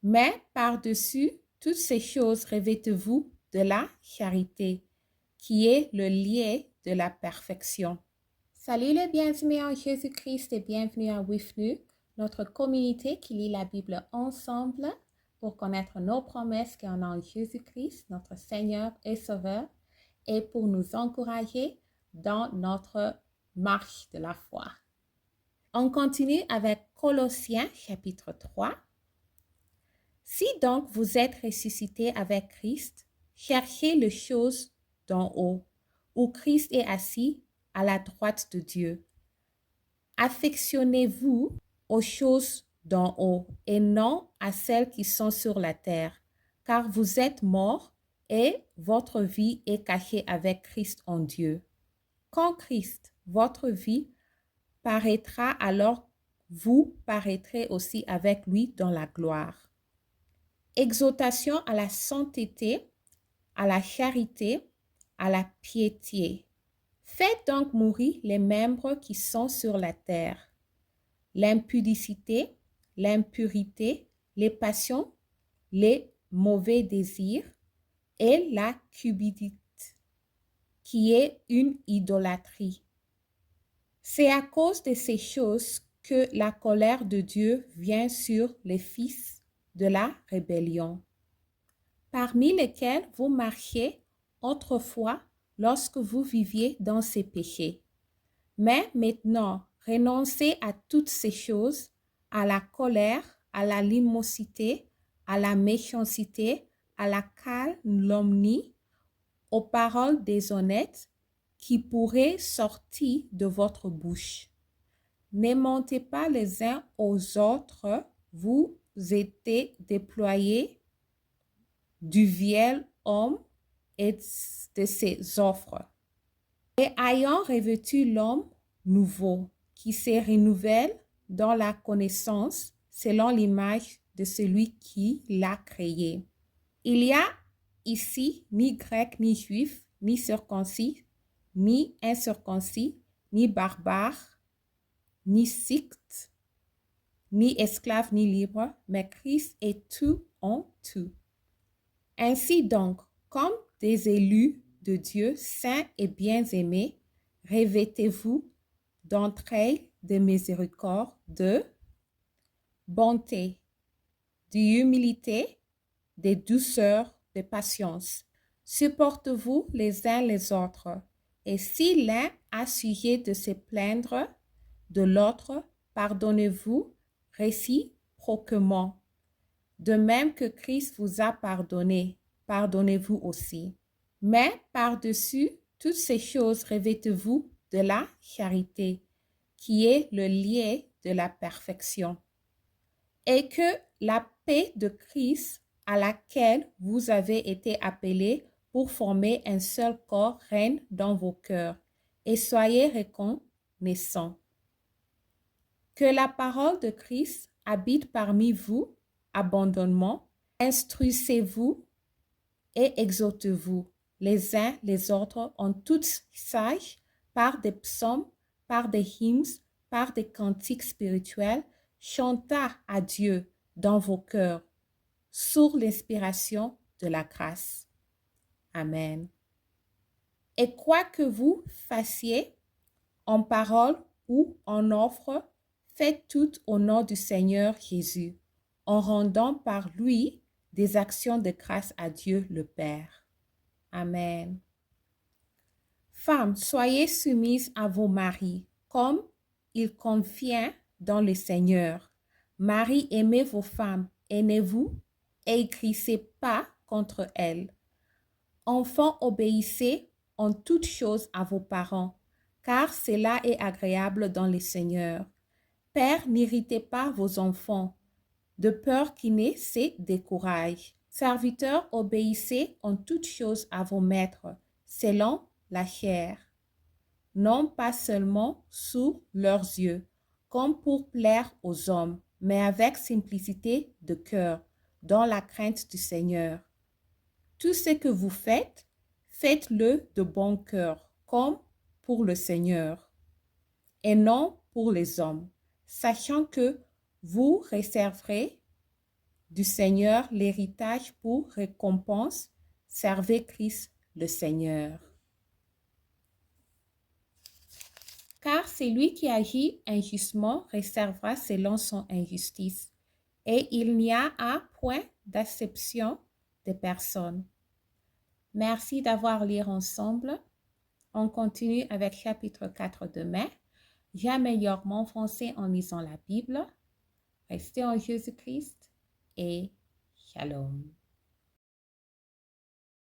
Mais par-dessus toutes ces choses, revêtez-vous de la charité, qui est le lien de la perfection. Salut les bien-aimés en Jésus-Christ et bienvenue à WIFNU, notre communauté qui lit la Bible ensemble pour connaître nos promesses qui en ont en Jésus-Christ, notre Seigneur et Sauveur, et pour nous encourager dans notre marche de la foi. On continue avec Colossiens chapitre 3. Si donc vous êtes ressuscités avec Christ, cherchez les choses d'en haut, où Christ est assis à la droite de Dieu. Affectionnez-vous aux choses d'en haut et non à celles qui sont sur la terre, car vous êtes morts et votre vie est cachée avec Christ en Dieu. Quand Christ, votre vie, paraîtra, alors vous paraîtrez aussi avec lui dans la gloire. Exhortation à la sainteté, à la charité, à la piété. Faites donc mourir les membres qui sont sur la terre, l'impudicité, l'impurité, les passions, les mauvais désirs et la cupidité, qui est une idolâtrie. C'est à cause de ces choses que la colère de Dieu vient sur les fils de la rébellion, parmi lesquels vous marchiez autrefois lorsque vous viviez dans ces péchés. Mais maintenant, renoncez à toutes ces choses, à la colère, à la limosité, à la méchanceté, à la calomnie, aux paroles déshonnêtes qui pourraient sortir de votre bouche. Ne mentez pas les uns aux autres, vous êtes déployés du vieil homme et de ses offres. Et ayant revêtu l'homme nouveau, qui se renouvelle dans la connaissance selon l'image de celui qui l'a créé. Il y a ici ni grec, ni juif, ni circoncis, ni incirconcis, ni barbare, ni scythe, ni esclave, ni libre, mais Christ est tout en tout. Ainsi donc, comme des élus de Dieu, saints et bien-aimés, revêtez-vous d'entrailles de miséricorde, de bonté, d'humilité, de douceur, de patience. Supportez-vous les uns les autres. Et si l'un a sujet de se plaindre de l'autre, pardonnez-vous réciproquement. De même que Christ vous a pardonné, pardonnez-vous aussi. Mais par-dessus toutes ces choses, revêtez-vous de la charité, qui est le lien de la perfection. Et que la paix de Christ, à laquelle vous avez été appelés pour former un seul corps, règne dans vos cœurs, et soyez reconnaissants. Que la parole de Christ habite parmi vous abondamment, instruisez-vous et exhortez-vous les uns les autres en toute sage par des psaumes, par des hymnes, par des cantiques spirituels, chantez à Dieu dans vos cœurs, sous l'inspiration de la grâce. Amen. Et quoi que vous fassiez en parole ou en offre, faites tout au nom du Seigneur Jésus, en rendant par lui des actions de grâce à Dieu le Père. Amen. Femmes, soyez soumises à vos maris, comme il convient dans le Seigneur. Maris, aimez vos femmes, aimez-vous et écrissez pas contre elles. Enfants, obéissez en toutes choses à vos parents, car cela est agréable dans le Seigneur. Pères, n'irritez pas vos enfants, de peur qu'ils ne se découragent. Serviteurs, obéissez en toutes choses à vos maîtres, selon la chair, non pas seulement sous leurs yeux, comme pour plaire aux hommes, mais avec simplicité de cœur, dans la crainte du Seigneur. Tout ce que vous faites, faites-le de bon cœur, comme pour le Seigneur, et non pour les hommes, sachant que vous réserverez du Seigneur l'héritage pour récompense. Servez Christ le Seigneur. Car celui qui agit injustement réservera selon son injustice, et il n'y a point d'acception de personne. Merci d'avoir lu ensemble. On continue avec chapitre 4 demain. J'améliore mon français en lisant la Bible. Restez en Jésus-Christ et shalom.